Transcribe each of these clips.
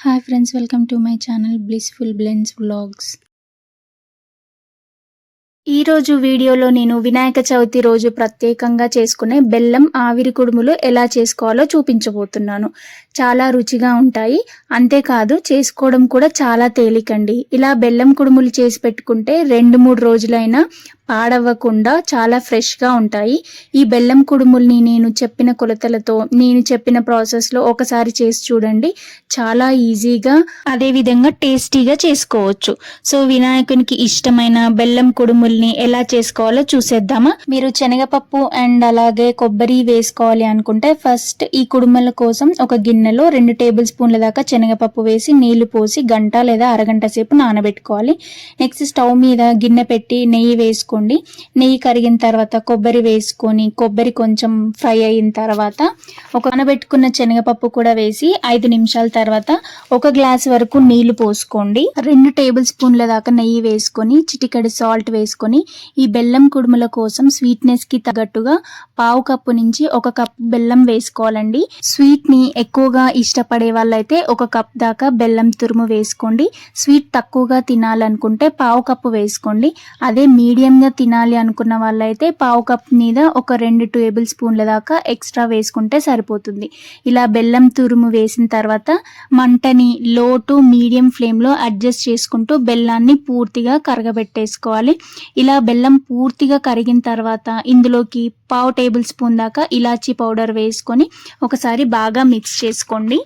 Hi friends, welcome to my channel Blissful Blends Vlogs. ఈ రోజు వీడియోలో నేను వినాయక చవితి రోజు ప్రత్యేకంగా చేసుకునే బెల్లం ఆవిరి కుడుములు ఎలా చేసుకోవాలో చూపించబోతున్నాను. చాలా రుచిగా ఉంటాయి. అంతేకాదు చేసుకోవడం కూడా చాలా తేలికండి. ఇలా బెల్లం కుడుములు చేసి పెట్టుకుంటే 2-3 రోజులైనా పాడవ్వకుండా చాలా ఫ్రెష్గా ఉంటాయి. ఈ బెల్లం కుడుముల్ని నేను చెప్పిన కొలతలతో నేను చెప్పిన ప్రాసెస్లో ఒకసారి చేసి చూడండి. చాలా ఈజీగా అదేవిధంగా టేస్టీగా చేసుకోవచ్చు. సో వినాయకునికి ఇష్టమైన బెల్లం కుడుముల్ని ఎలా చేసుకోవాలో చూసేద్దామా. మీరు శనగపప్పు అండ్ అలాగే కొబ్బరి వేసుకోవాలి అనుకుంటే ఫస్ట్ ఈ కుడుముల కోసం ఒక గిన్నెలో 2 టేబుల్ స్పూన్ల దాకా శనగపప్పు వేసి నీళ్లు పోసి గంట లేదా అరగంట సేపు నానబెట్టుకోవాలి. నెక్స్ట్ స్టవ్ మీద గిన్నె పెట్టి నెయ్యి వేసుకోండి. నెయ్యి కరిగిన తర్వాత కొబ్బరి వేసుకొని కొబ్బరి కొంచెం ఫ్రై అయిన తర్వాత ఒక నానబెట్టుకున్న శనగపప్పు కూడా వేసి 5 నిమిషాల తర్వాత 1 గ్లాస్ వరకు నీళ్లు పోసుకోండి. 2 టేబుల్ స్పూన్ల దాకా నెయ్యి వేసుకొని చిటికెడు సాల్ట్ వేసుకొని ఈ బెల్లం కుడుముల కోసం స్వీట్నెస్ కి తగ్గట్టుగా 1/2 కప్పు నుంచి 1 కప్ బెల్లం వేసుకోవాలండి. స్వీట్ ని ఎక్కువగా ఇష్టపడే వాళ్ళైతే 1 కప్ దాకా బెల్లం తురుము వేసుకోండి. స్వీట్ తక్కువగా తినాలనుకుంటే 1/2 కప్పు వేసుకోండి. అదే మీడియం గా తినాలి అనుకున్న వాళ్ళైతే 1/2 కప్ మీద ఒక 2 టేబుల్ స్పూన్ల దాకా ఎక్స్ట్రా వేసుకుంటే సరిపోతుంది. ఇలా బెల్లం తురుము వేసిన తర్వాత మంటని లో టు మీడియం ఫ్లేమ్ లో అడ్జస్ట్ చేసుకుంటూ బెల్లాన్ని పూర్తిగా కరగబెట్టేసుకోవాలి. ఇలా బెల్లం పూర్తిగా కరిగిన తర్వాత ఇందులోకి 1/2 టేబుల్ స్పూన్ దాకా ఇలాచీ పౌడర్ వేసుకొని ఒకసారి బాగా మిక్స్ చేసుకోండి.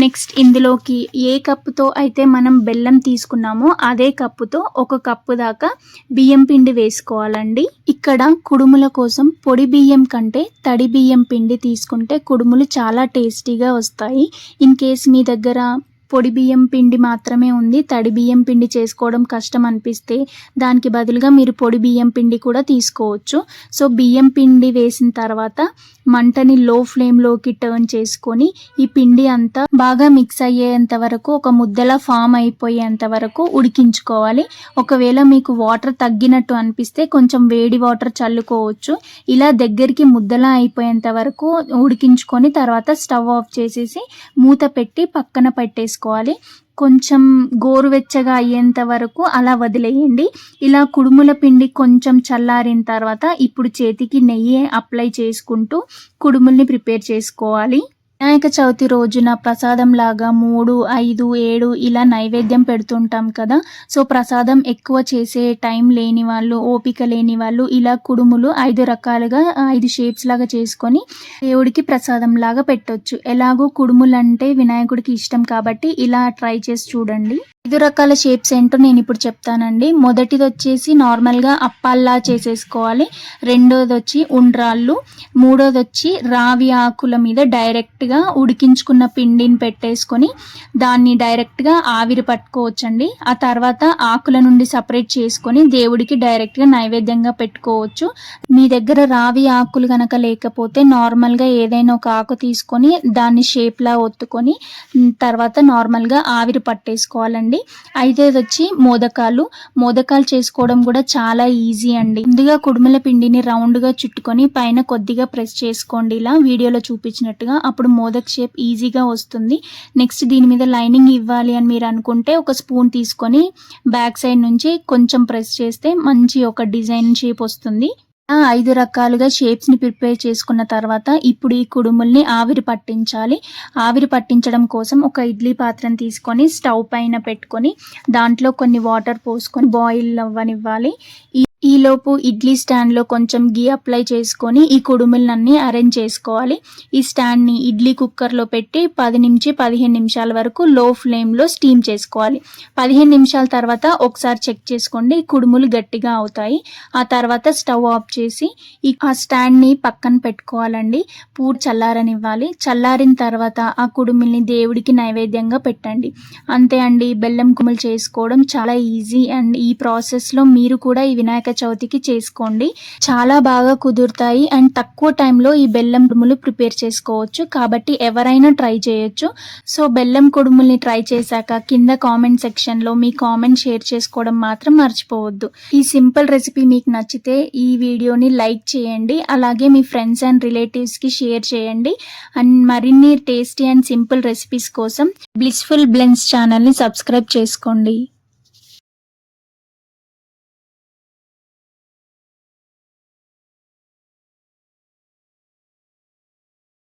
నెక్స్ట్ ఇందులోకి ఏ కప్పుతో అయితే మనం బెల్లం తీసుకున్నామో అదే కప్పుతో 1 కప్పు దాకా బియ్యం పిండి వేసుకోవాలండి. ఇక్కడ కుడుముల కోసం పొడి బియ్యం కంటే తడి బియ్యం పిండి తీసుకుంటే కుడుములు చాలా టేస్టీగా వస్తాయి. ఇన్ కేస్ మీ దగ్గర పొడి బియ్యం పిండి మాత్రమే ఉంది, తడి బియ్యం పిండి చేసుకోవడం కష్టం అనిపిస్తే దానికి బదులుగా మీరు పొడి బియ్యం పిండి కూడా తీసుకోవచ్చు. సో బియ్యం పిండి వేసిన తర్వాత మంటని లో ఫ్లేమ్లోకి టర్న్ చేసుకొని ఈ పిండి అంతా బాగా మిక్స్ అయ్యేంత వరకు ఒక ముద్దలా ఫామ్ అయిపోయేంత వరకు ఉడికించుకోవాలి. ఒకవేళ మీకు వాటర్ తగ్గినట్టు అనిపిస్తే కొంచెం వేడి వాటర్ చల్లుకోవచ్చు. ఇలా దగ్గరికి ముద్దలా అయిపోయేంత వరకు ఉడికించుకొని తర్వాత స్టవ్ ఆఫ్ చేసేసి మూత పెట్టి పక్కన పెట్టేసుకోవాలి. కొంచెం గోరువెచ్చగా అయ్యేంత వరకు అలా వదిలేయండి. ఇలా కుడుముల పిండి కొంచెం చల్లారిన తర్వాత ఇప్పుడు చేతికి నెయ్యి అప్లై చేసుకుంటూ కుడుముల్ని ప్రిపేర్ చేసుకోవాలి. వినాయక చవితి రోజున ప్రసాదం లాగా 3, 5, 7 ఇలా నైవేద్యం పెడుతుంటాం కదా. సో ప్రసాదం ఎక్కువ చేసే టైం లేని వాళ్ళు, ఓపిక లేని వాళ్ళు ఇలా కుడుములు 5 రకాలుగా 5 షేప్స్ లాగా చేసుకొని దేవుడికి ప్రసాదం లాగా పెట్టొచ్చు. ఎలాగో కుడుములు అంటే వినాయకుడికి ఇష్టం కాబట్టి ఇలా ట్రై చేసి చూడండి. 5 రకాల షేప్స్ ఏంటో నేను ఇప్పుడు చెప్తానండి. మొదటిది వచ్చేసి నార్మల్గా అప్పాల్లా చేసేసుకోవాలి. రెండోది వచ్చి ఉండ్రాళ్ళు, మూడోది వచ్చి రావి ఆకుల మీద డైరెక్ట్గా ఉడికించుకున్న పిండిని పెట్టేసుకొని దాన్ని డైరెక్ట్గా ఆవిరి పట్టుకోవచ్చండి. ఆ తర్వాత ఆకుల నుండి సపరేట్ చేసుకొని దేవుడికి డైరెక్ట్గా నైవేద్యంగా పెట్టుకోవచ్చు. మీ దగ్గర రావి ఆకులు కనుక లేకపోతే నార్మల్గా ఏదైనా ఒక ఆకు తీసుకొని దాన్ని షేప్లా ఒత్తుకొని తర్వాత నార్మల్గా ఆవిరి పట్టేసుకోవాలండి. 5వ వచ్చి మోదకాలు చేసుకోవడం కూడా చాలా ఈజీ అండి. ముందుగా కుడుముల పిండిని రౌండ్గా చుట్టుకొని పైన కొద్దిగా ప్రెస్ చేసుకోండి ఇలా వీడియోలో చూపించినట్టుగా. అప్పుడు మోదక్ షేప్ ఈజీగా వస్తుంది. నెక్స్ట్ దీని మీద లైనింగ్ ఇవ్వాలి అని మీరు అనుకుంటే ఒక స్పూన్ తీసుకొని బ్యాక్ సైడ్ నుంచి కొంచెం ప్రెస్ చేస్తే మంచి ఒక డిజైన్ షేప్ వస్తుంది. 5 రకాలుగా షేప్స్ ని ప్రిపేర్ చేసుకున్న తర్వాత ఇప్పుడు ఈ కుడుముల్ని ఆవిరి పట్టించాలి. ఆవిరి పట్టించడం కోసం ఒక ఇడ్లీ పాత్రను తీసుకొని స్టవ్ పైన పెట్టుకొని దాంట్లో కొన్ని వాటర్ పోసుకొని బాయిల్ అవ్వనివ్వాలి. ఈలోపు ఇడ్లీ స్టాండ్లో కొంచెం గీ అప్లై చేసుకొని ఈ కుడుములన్నీ అరేంజ్ చేసుకోవాలి. ఈ స్టాండ్ని ఇడ్లీ కుక్కర్లో పెట్టి 10 నుంచి 15 నిమిషాల వరకు లో ఫ్లేమ్లో స్టీమ్ చేసుకోవాలి. 15 నిమిషాల తర్వాత ఒకసారి చెక్ చేసుకోండి, కుడుములు గట్టిగా అవుతాయి. ఆ తర్వాత స్టవ్ ఆఫ్ చేసి ఆ స్టాండ్ని పక్కన పెట్టుకోవాలండి. పూర్తి చల్లారనివ్వాలి. చల్లారిన తర్వాత ఆ కుడుముల్ని దేవుడికి నైవేద్యంగా పెట్టండి. అంతే అండి, బెల్లం కుడుములు చేసుకోవడం చాలా ఈజీ. అండ్ ఈ ప్రాసెస్లో మీరు కూడా ఈ వినాయక చవితికి చేసుకోండి. చాలా బాగా కుదురుతాయి అండ్ తక్కువ టైంలో ఈ బెల్లం కుడుములు ప్రిపేర్ చేసుకోవచ్చు. కాబట్టి ఎవరైనా ట్రై చేయొచ్చు. సో బెల్లం కుడుముల్ని ట్రై చేశాక కింద కామెంట్ సెక్షన్లో మీ కామెంట్ షేర్ చేసుకోవడం మాత్రం మర్చిపోవద్దు. ఈ సింపుల్ రెసిపీ మీకు నచ్చితే ఈ వీడియోని లైక్ చేయండి. అలాగే మీ ఫ్రెండ్స్ అండ్ రిలేటివ్స్కి షేర్ చేయండి. అండ్ మరిన్ని టేస్టీ అండ్ సింపుల్ రెసిపీస్ కోసం బ్లిస్ఫుల్ బ్లెండ్స్ ఛానల్ని సబ్స్క్రైబ్ చేసుకోండి.